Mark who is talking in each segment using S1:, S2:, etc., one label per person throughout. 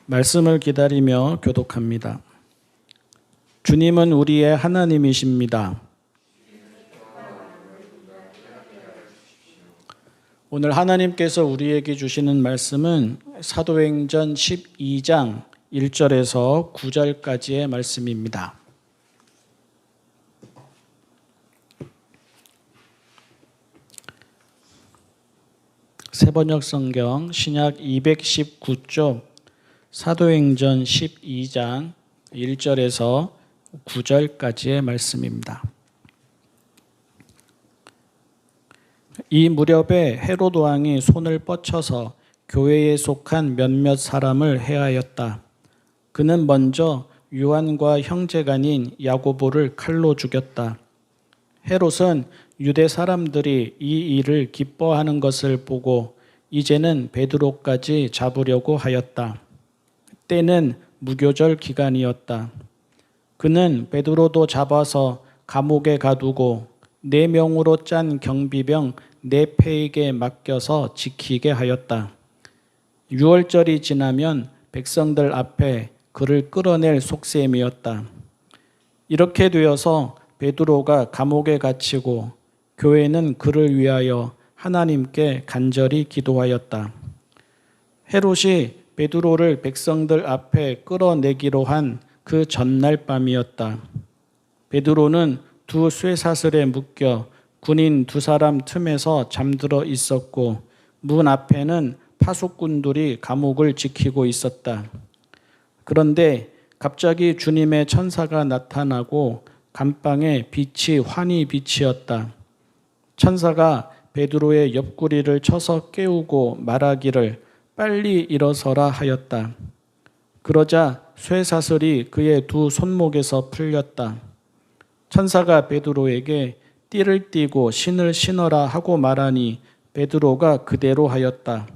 S1: 말씀을 기다리며 교독합니다. 주님은 우리의 하나님이십니다. 오늘 하나님께서 우리에게 주시는 말씀은 사도행전 12장 1절에서 9절까지의 말씀입니다. 새번역 성경 신약 219쪽 사도행전 12장 1절에서 9절까지의 말씀입니다. 이 무렵에 헤롯 왕이 손을 뻗쳐서 교회에 속한 몇몇 사람을 해하였다. 그는 먼저 요한과 형제간인 야고보를 칼로 죽였다. 헤롯은 유대 사람들이 이 일을 기뻐하는 것을 보고 이제는 베드로까지 잡으려고 하였다. 때는 무교절 기간이었다. 그는 베드로도 잡아서 감옥에 가두고 4명으로 짠 경비병 4패에게 맡겨서 지키게 하였다. 6월절이 지나면 백성들 앞에 그를 끌어낼 속셈이었다. 이렇게 되어서 베드로가 감옥에 갇히고 교회는 그를 위하여 하나님께 간절히 기도하였다. 헤롯이 베드로를 백성들 앞에 끌어내기로 한 그 전날 밤이었다. 베드로는 2 쇠사슬에 묶여 군인 2사람 틈에서 잠들어 있었고 문 앞에는 파수꾼들이 감옥을 지키고 있었다. 그런데 갑자기 주님의 천사가 나타나고 감방에 빛이 환히 비치었다. 천사가 베드로의 옆구리를 쳐서 깨우고 말하기를 빨리 일어서라 하였다. 그러자 쇠사슬이 그의 2 손목에서 풀렸다. 천사가 베드로에게 띠를 띠고 신을 신어라 하고 말하니 베드로가 그대로 하였다.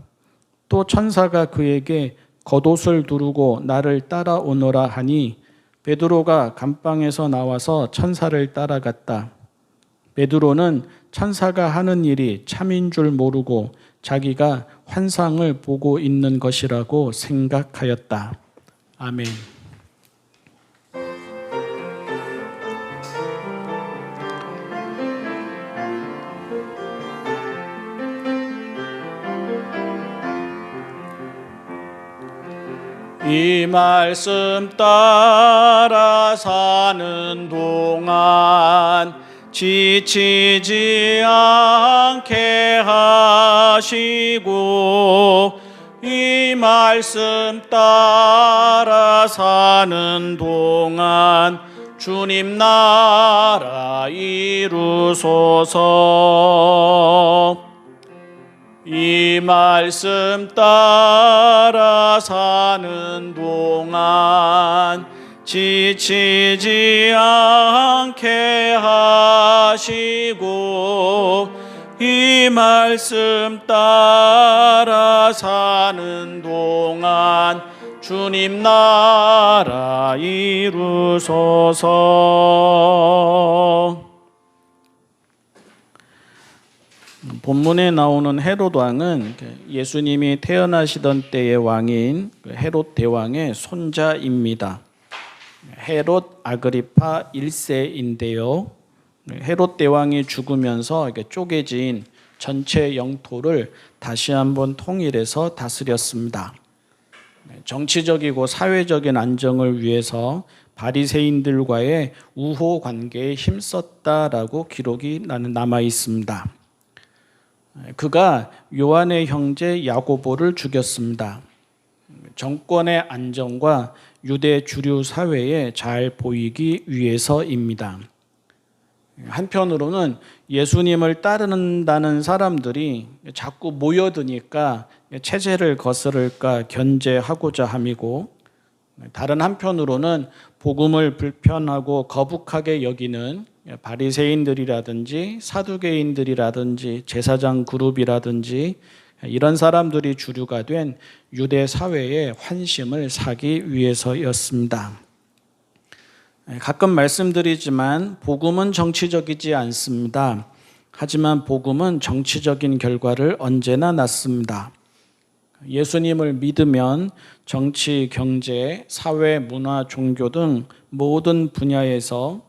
S1: 또 천사가 그에게 겉옷을 두르고 나를 따라오너라 하니 베드로가 감방에서 나와서 천사를 따라갔다. 베드로는 천사가 하는 일이 참인 줄 모르고 자기가 환상을 보고 있는 것이라고 생각하였다. 아멘. 이 말씀 따라 사는 동안 지치지 않게 하시고 이 말씀 따라 사는 동안 주님 나라 이루소서. 이 말씀 따라 사는 동안 지치지 않게 하시고 이 말씀 따라 사는 동안 주님 나라 이루소서. 본문에 나오는 헤롯 왕은 예수님이 태어나시던 때의 왕인 헤롯 대왕의 손자입니다. 헤롯 아그리파 1세인데요. 헤롯 대왕이 죽으면서 쪼개진 전체 영토를 다시 한번 통일해서 다스렸습니다. 정치적이고 사회적인 안정을 위해서 바리새인들과의 우호 관계에 힘썼다라고 기록이 남아 있습니다. 그가 요한의 형제 야고보를 죽였습니다. 정권의 안정과 유대 주류 사회에 잘 보이기 위해서입니다. 한편으로는 예수님을 따른다는 사람들이 자꾸 모여드니까 체제를 거스를까 견제하고자 함이고, 다른 한편으로는 복음을 불편하고 거북하게 여기는 바리새인들이라든지 사두개인들이라든지 제사장 그룹이라든지 이런 사람들이 주류가 된 유대 사회의 환심을 사기 위해서였습니다. 가끔 말씀드리지만 복음은 정치적이지 않습니다. 하지만 복음은 정치적인 결과를 언제나 낳습니다. 예수님을 믿으면 정치, 경제, 사회, 문화, 종교 등 모든 분야에서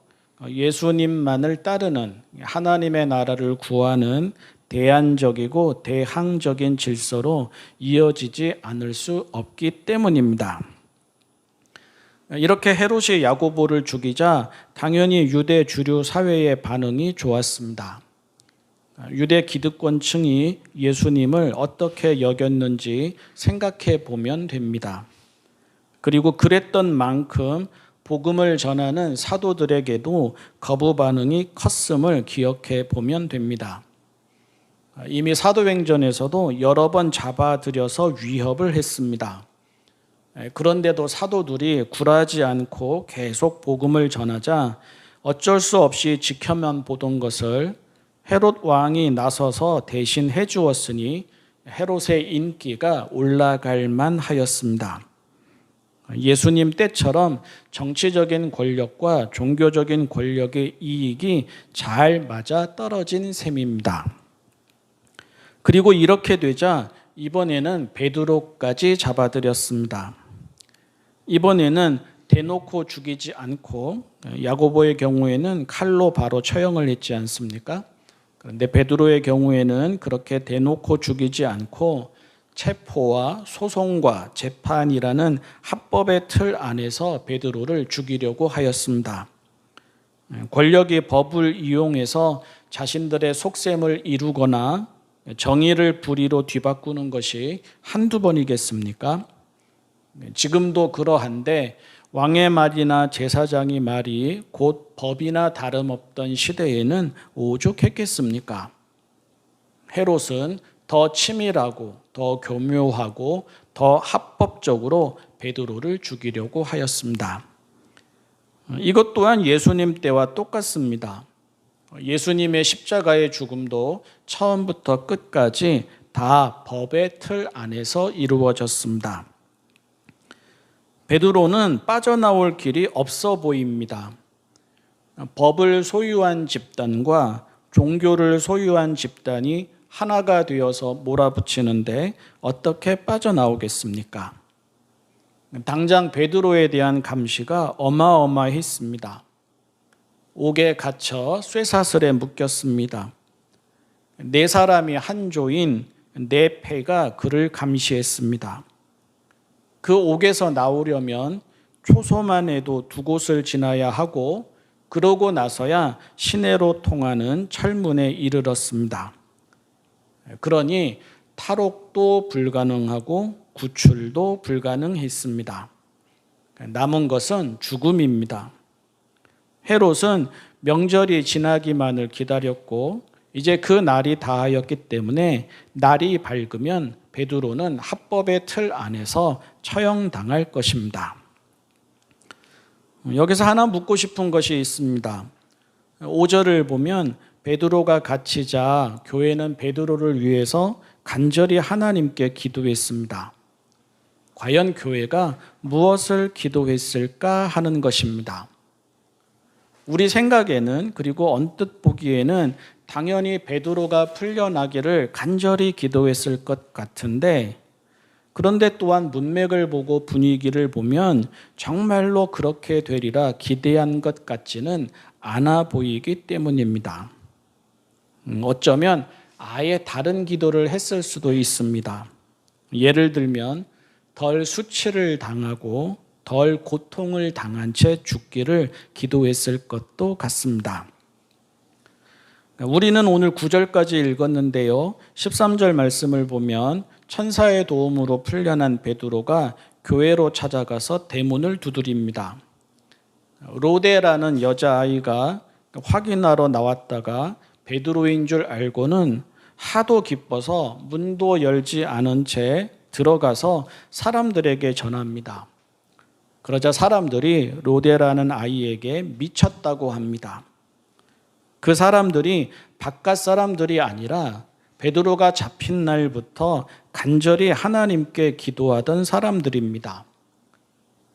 S1: 예수님만을 따르는 하나님의 나라를 구하는 대안적이고 대항적인 질서로 이어지지 않을 수 없기 때문입니다. 이렇게 헤롯이 야고보를 죽이자 당연히 유대 주류 사회의 반응이 좋았습니다. 유대 기득권층이 예수님을 어떻게 여겼는지 생각해 보면 됩니다. 그리고 그랬던 만큼 복음을 전하는 사도들에게도 거부 반응이 컸음을 기억해 보면 됩니다. 이미 사도행전에서도 여러 번 잡아들여서 위협을 했습니다. 그런데도 사도들이 굴하지 않고 계속 복음을 전하자 어쩔 수 없이 지켜만 보던 것을 헤롯 왕이 나서서 대신 해주었으니 헤롯의 인기가 올라갈 만하였습니다. 예수님 때처럼 정치적인 권력과 종교적인 권력의 이익이 잘 맞아 떨어진 셈입니다. 그리고 이렇게 되자 이번에는 베드로까지 잡아들였습니다. 이번에는 대놓고 죽이지 않고 야고보의 경우에는 칼로 바로 처형을 했지 않습니까? 그런데 베드로의 경우에는 그렇게 대놓고 죽이지 않고 체포와 소송과 재판이라는 합법의 틀 안에서 베드로를 죽이려고 하였습니다. 권력이 법을 이용해서 자신들의 속셈을 이루거나 정의를 불의로 뒤바꾸는 것이 한두 번이겠습니까? 지금도 그러한데 왕의 말이나 제사장의 말이 곧 법이나 다름없던 시대에는 오죽했겠습니까? 헤롯은 더 치밀하고 더 교묘하고 더 합법적으로 베드로를 죽이려고 하였습니다. 이것 또한 예수님 때와 똑같습니다. 예수님의 십자가의 죽음도 처음부터 끝까지 다 법의 틀 안에서 이루어졌습니다. 베드로는 빠져나올 길이 없어 보입니다. 법을 소유한 집단과 종교를 소유한 집단이 하나가 되어서 몰아붙이는데 어떻게 빠져나오겠습니까? 당장 베드로에 대한 감시가 어마어마했습니다. 옥에 갇혀 쇠사슬에 묶였습니다. 네 사람이 한 조인 네 패가 그를 감시했습니다. 그 옥에서 나오려면 초소만 해도 두 곳을 지나야 하고 그러고 나서야 시내로 통하는 철문에 이르렀습니다. 그러니 탈옥도 불가능하고 구출도 불가능했습니다. 남은 것은 죽음입니다. 헤롯은 명절이 지나기만을 기다렸고 이제 그 날이 다하였기 때문에 날이 밝으면 베드로는 합법의 틀 안에서 처형당할 것입니다. 여기서 하나 묻고 싶은 것이 있습니다. 5절을 보면 베드로가 갇히자 교회는 베드로를 위해서 간절히 하나님께 기도했습니다. 과연 교회가 무엇을 기도했을까 하는 것입니다. 우리 생각에는 그리고 언뜻 보기에는 당연히 베드로가 풀려나기를 간절히 기도했을 것 같은데 그런데 또한 문맥을 보고 분위기를 보면 정말로 그렇게 되리라 기대한 것 같지는 않아 보이기 때문입니다. 어쩌면 아예 다른 기도를 했을 수도 있습니다. 예를 들면 덜 수치를 당하고 덜 고통을 당한 채 죽기를 기도했을 것도 같습니다. 우리는 오늘 9절까지 읽었는데요. 13절 말씀을 보면 천사의 도움으로 풀려난 베드로가 교회로 찾아가서 대문을 두드립니다. 로데라는 여자아이가 확인하러 나왔다가 베드로인 줄 알고는 하도 기뻐서 문도 열지 않은 채 들어가서 사람들에게 전합니다. 그러자 사람들이 로데라는 아이에게 미쳤다고 합니다. 그 사람들이 바깥 사람들이 아니라 베드로가 잡힌 날부터 간절히 하나님께 기도하던 사람들입니다.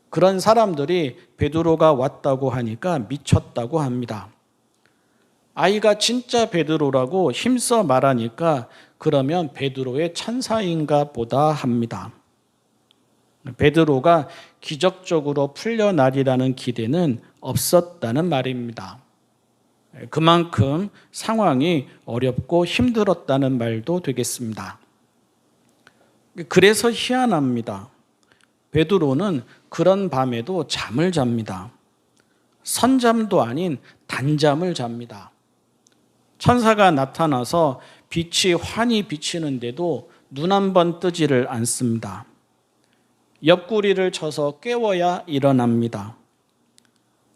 S1: 그런 사람들이 베드로가 왔다고 하니까 미쳤다고 합니다. 아이가 진짜 베드로라고 힘써 말하니까 그러면 베드로의 천사인가 보다 합니다. 베드로가 기적적으로 풀려나리라는 기대는 없었다는 말입니다. 그만큼 상황이 어렵고 힘들었다는 말도 되겠습니다. 그래서 희한합니다. 베드로는 그런 밤에도 잠을 잡니다. 선잠도 아닌 단잠을 잡니다. 천사가 나타나서 빛이 환히 비치는데도 눈 한 번 뜨지를 않습니다. 옆구리를 쳐서 깨워야 일어납니다.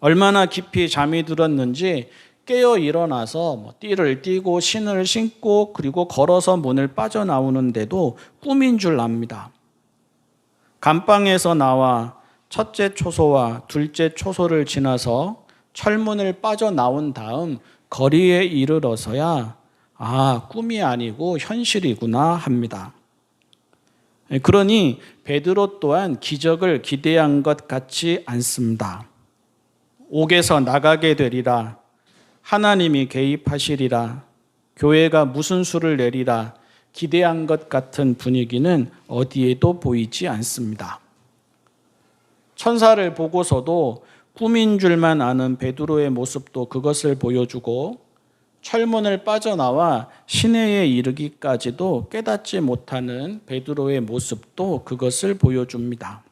S1: 얼마나 깊이 잠이 들었는지 깨어 일어나서 띠를 띠고 신을 신고 그리고 걸어서 문을 빠져나오는데도 꿈인 줄 압니다. 감방에서 나와 첫째 초소와 둘째 초소를 지나서 철문을 빠져나온 다음 거리에 이르러서야 꿈이 아니고 현실이구나 합니다. 그러니 베드로 또한 기적을 기대한 것 같지 않습니다. 옥에서 나가게 되리라, 하나님이 개입하시리라, 교회가 무슨 수를 내리라 기대한 것 같은 분위기는 어디에도 보이지 않습니다. 천사를 보고서도 꿈인 줄만 아는 베드로의 모습도 그것을 보여주고 철문을 빠져나와 시내에 이르기까지도 깨닫지 못하는 베드로의 모습도 그것을 보여줍니다.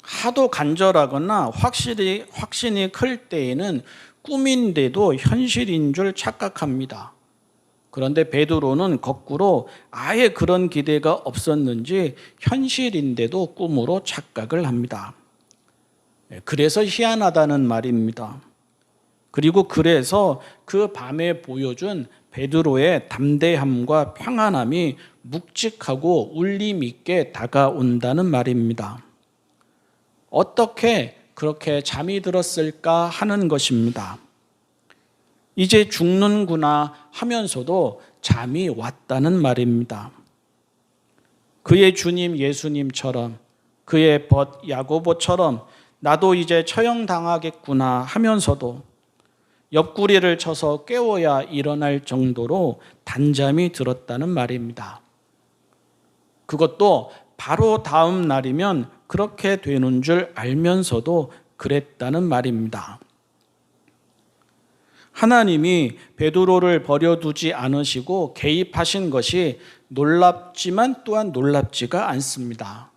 S1: 하도 간절하거나 확신이 클 때에는 꿈인데도 현실인 줄 착각합니다. 그런데 베드로는 거꾸로 아예 그런 기대가 없었는지 현실인데도 꿈으로 착각을 합니다. 그래서 희한하다는 말입니다. 그리고 그래서 그 밤에 보여준 베드로의 담대함과 평안함이 묵직하고 울림 있게 다가온다는 말입니다. 어떻게 그렇게 잠이 들었을까 하는 것입니다. 이제 죽는구나 하면서도 잠이 왔다는 말입니다. 그의 주님 예수님처럼, 그의 벗 야고보처럼 나도 이제 처형당하겠구나 하면서도 옆구리를 쳐서 깨워야 일어날 정도로 단잠이 들었다는 말입니다. 그것도 바로 다음 날이면 그렇게 되는 줄 알면서도 그랬다는 말입니다. 하나님이 베드로를 버려두지 않으시고 개입하신 것이 놀랍지만 또한 놀랍지가 않습니다.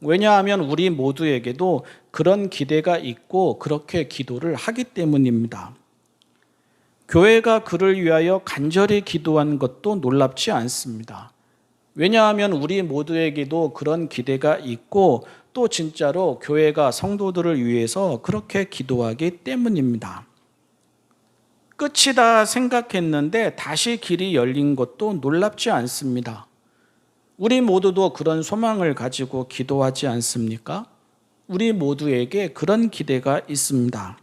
S1: 왜냐하면 우리 모두에게도 그런 기대가 있고 그렇게 기도를 하기 때문입니다. 교회가 그를 위하여 간절히 기도한 것도 놀랍지 않습니다. 왜냐하면 우리 모두에게도 그런 기대가 있고 또 진짜로 교회가 성도들을 위해서 그렇게 기도하기 때문입니다. 끝이다 생각했는데 다시 길이 열린 것도 놀랍지 않습니다. 우리 모두도 그런 소망을 가지고 기도하지 않습니까? 우리 모두에게 그런 기대가 있습니다.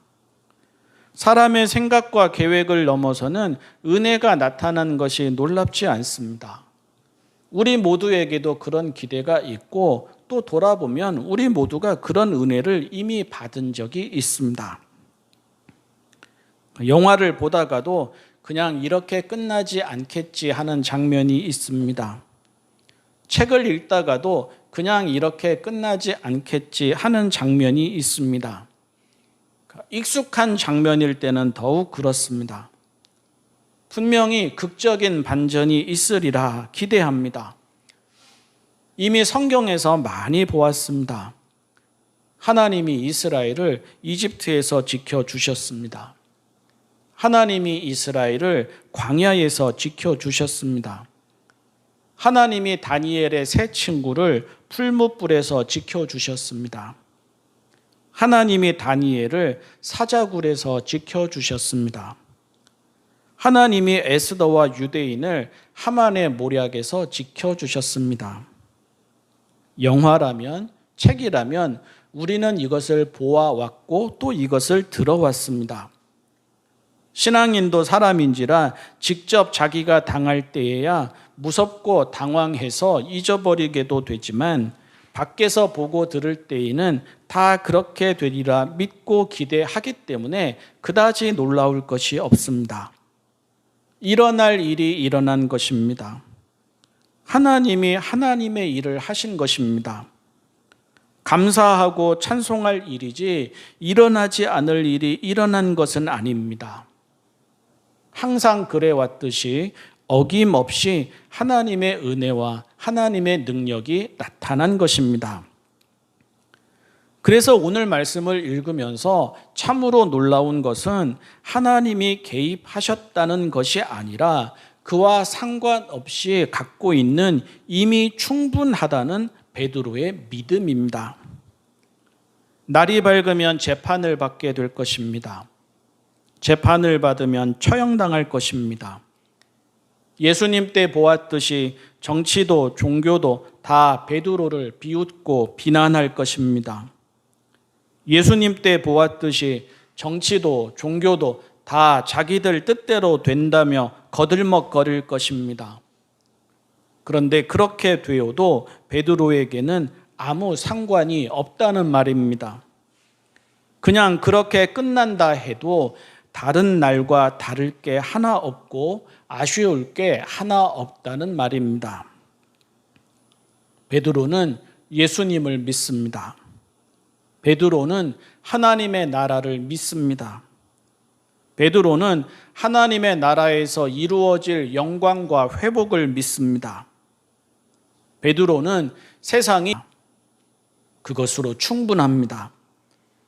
S1: 사람의 생각과 계획을 넘어서는 은혜가 나타난 것이 놀랍지 않습니다. 우리 모두에게도 그런 기대가 있고 또 돌아보면 우리 모두가 그런 은혜를 이미 받은 적이 있습니다. 영화를 보다가도 그냥 이렇게 끝나지 않겠지 하는 장면이 있습니다. 책을 읽다가도 그냥 이렇게 끝나지 않겠지 하는 장면이 있습니다. 익숙한 장면일 때는 더욱 그렇습니다. 분명히 극적인 반전이 있으리라 기대합니다. 이미 성경에서 많이 보았습니다. 하나님이 이스라엘을 이집트에서 지켜주셨습니다. 하나님이 이스라엘을 광야에서 지켜주셨습니다. 하나님이 다니엘의 세 친구를 풀무불에서 지켜주셨습니다. 하나님이 다니엘을 사자굴에서 지켜주셨습니다. 하나님이 에스더와 유대인을 하만의 모략에서 지켜주셨습니다. 영화라면, 책이라면 우리는 이것을 보아왔고 또 이것을 들어왔습니다. 신앙인도 사람인지라 직접 자기가 당할 때에야 무섭고 당황해서 잊어버리게도 되지만 밖에서 보고 들을 때에는 다 그렇게 되리라 믿고 기대하기 때문에 그다지 놀라울 것이 없습니다. 일어날 일이 일어난 것입니다. 하나님이 하나님의 일을 하신 것입니다. 감사하고 찬송할 일이지 일어나지 않을 일이 일어난 것은 아닙니다. 항상 그래왔듯이 어김없이 하나님의 은혜와 하나님의 능력이 나타난 것입니다. 그래서 오늘 말씀을 읽으면서 참으로 놀라운 것은 하나님이 개입하셨다는 것이 아니라 그와 상관없이 갖고 있는 이미 충분하다는 베드로의 믿음입니다. 날이 밝으면 재판을 받게 될 것입니다. 재판을 받으면 처형당할 것입니다. 예수님 때 보았듯이 정치도 종교도 다 베드로를 비웃고 비난할 것입니다. 예수님 때 보았듯이 정치도 종교도 다 자기들 뜻대로 된다며 거들먹거릴 것입니다. 그런데 그렇게 되어도 베드로에게는 아무 상관이 없다는 말입니다. 그냥 그렇게 끝난다 해도 다른 날과 다를 게 하나 없고 아쉬울 게 하나 없다는 말입니다. 베드로는 예수님을 믿습니다. 베드로는 하나님의 나라를 믿습니다. 베드로는 하나님의 나라에서 이루어질 영광과 회복을 믿습니다. 베드로는 세상이 그것으로 충분합니다.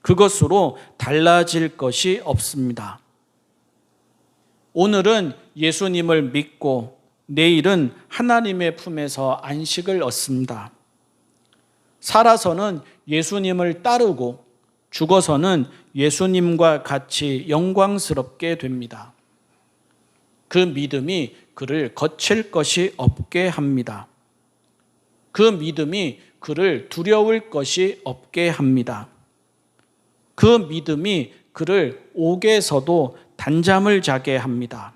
S1: 그것으로 달라질 것이 없습니다. 오늘은 예수님을 믿고 내일은 하나님의 품에서 안식을 얻습니다. 살아서는 예수님을 따르고 죽어서는 예수님과 같이 영광스럽게 됩니다. 그 믿음이 그를 거칠 것이 없게 합니다. 그 믿음이 그를 두려울 것이 없게 합니다. 그 믿음이 그를 옥에서도 단잠을 자게 합니다.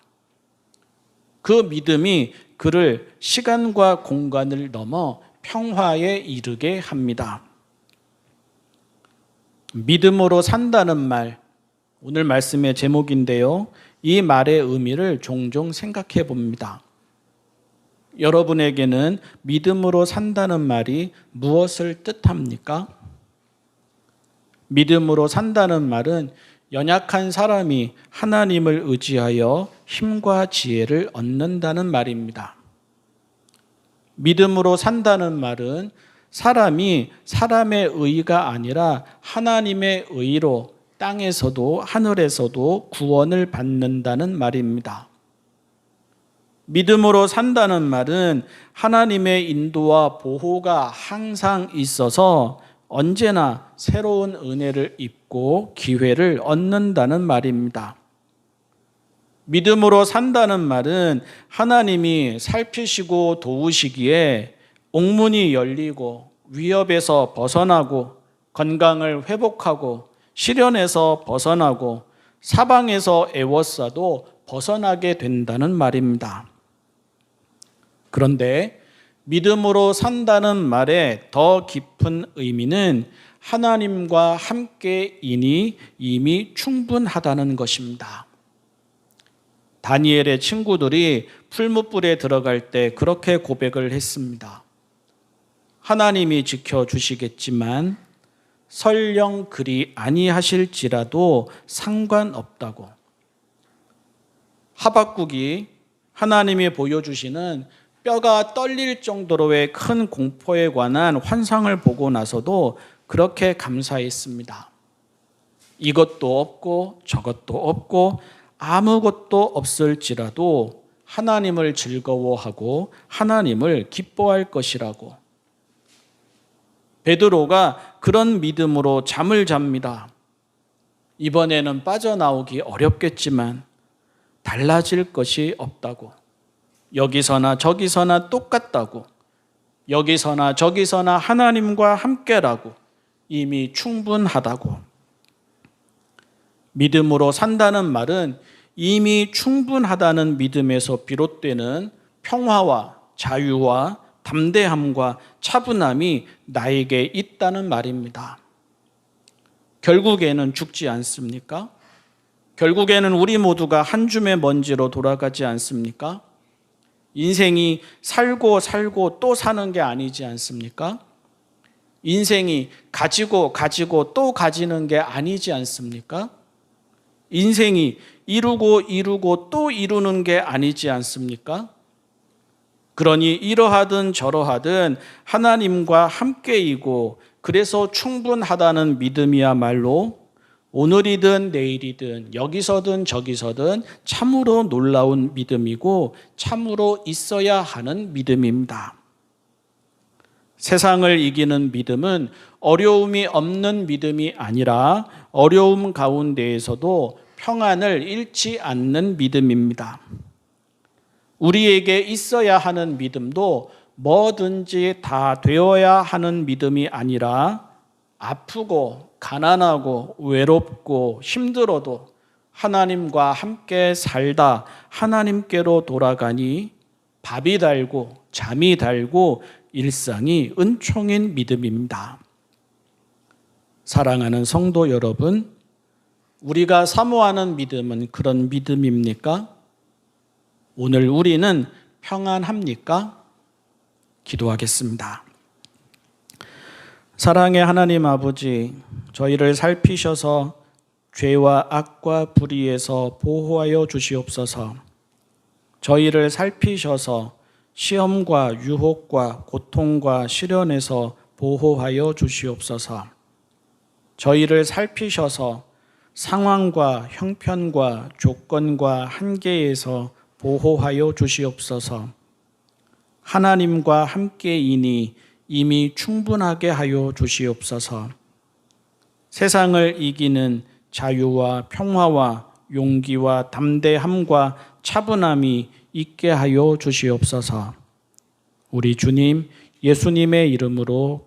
S1: 그 믿음이 그를 시간과 공간을 넘어 평화에 이르게 합니다. 믿음으로 산다는 말, 오늘 말씀의 제목인데요. 이 말의 의미를 종종 생각해 봅니다. 여러분에게는 믿음으로 산다는 말이 무엇을 뜻합니까? 믿음으로 산다는 말은 연약한 사람이 하나님을 의지하여 힘과 지혜를 얻는다는 말입니다. 믿음으로 산다는 말은 사람이 사람의 의가 아니라 하나님의 의로 땅에서도 하늘에서도 구원을 받는다는 말입니다. 믿음으로 산다는 말은 하나님의 인도와 보호가 항상 있어서 언제나 새로운 은혜를 입고 기회를 얻는다는 말입니다. 믿음으로 산다는 말은 하나님이 살피시고 도우시기에 옥문이 열리고 위협에서 벗어나고 건강을 회복하고 시련에서 벗어나고 사방에서 애워싸도 벗어나게 된다는 말입니다. 그런데 믿음으로 산다는 말의 더 깊은 의미는 하나님과 함께이니 이미 충분하다는 것입니다. 다니엘의 친구들이 풀무불에 들어갈 때 그렇게 고백을 했습니다. 하나님이 지켜주시겠지만 설령 그리 아니하실지라도 상관없다고. 하박국이 하나님이 보여주시는 뼈가 떨릴 정도로의 큰 공포에 관한 환상을 보고 나서도 그렇게 감사했습니다. 이것도 없고 저것도 없고 아무것도 없을지라도 하나님을 즐거워하고 하나님을 기뻐할 것이라고. 베드로가 그런 믿음으로 잠을 잡니다. 이번에는 빠져나오기 어렵겠지만 달라질 것이 없다고. 여기서나 저기서나 똑같다고. 여기서나 저기서나 하나님과 함께라고. 이미 충분하다고. 믿음으로 산다는 말은 이미 충분하다는 믿음에서 비롯되는 평화와 자유와 담대함과 차분함이 나에게 있다는 말입니다. 결국에는 죽지 않습니까? 결국에는 우리 모두가 한 줌의 먼지로 돌아가지 않습니까? 인생이 살고 또 사는 게 아니지 않습니까? 인생이 가지고 또 가지는 게 아니지 않습니까? 인생이 이루고 또 이루는 게 아니지 않습니까? 그러니 이러하든 저러하든 하나님과 함께이고 그래서 충분하다는 믿음이야말로 오늘이든 내일이든 여기서든 저기서든 참으로 놀라운 믿음이고 참으로 있어야 하는 믿음입니다. 세상을 이기는 믿음은 어려움이 없는 믿음이 아니라 어려움 가운데에서도 평안을 잃지 않는 믿음입니다. 우리에게 있어야 하는 믿음도 뭐든지 다 되어야 하는 믿음이 아니라 아프고 가난하고 외롭고 힘들어도 하나님과 함께 살다 하나님께로 돌아가니 밥이 달고 잠이 달고 일상이 은총인 믿음입니다. 사랑하는 성도 여러분, 우리가 사모하는 믿음은 그런 믿음입니까? 오늘 우리는 평안합니까? 기도하겠습니다. 사랑의 하나님 아버지, 저희를 살피셔서 죄와 악과 불의에서 보호하여 주시옵소서. 저희를 살피셔서 시험과 유혹과 고통과 시련에서 보호하여 주시옵소서. 저희를 살피셔서 상황과 형편과 조건과 한계에서 보호하여 주시옵소서. 하나님과 함께이니 이미 충분하게 하여 주시옵소서. 세상을 이기는 자유와 평화와 용기와 담대함과 차분함이 있게 하여 주시옵소서. 우리 주님 예수님의 이름으로 기도합니다.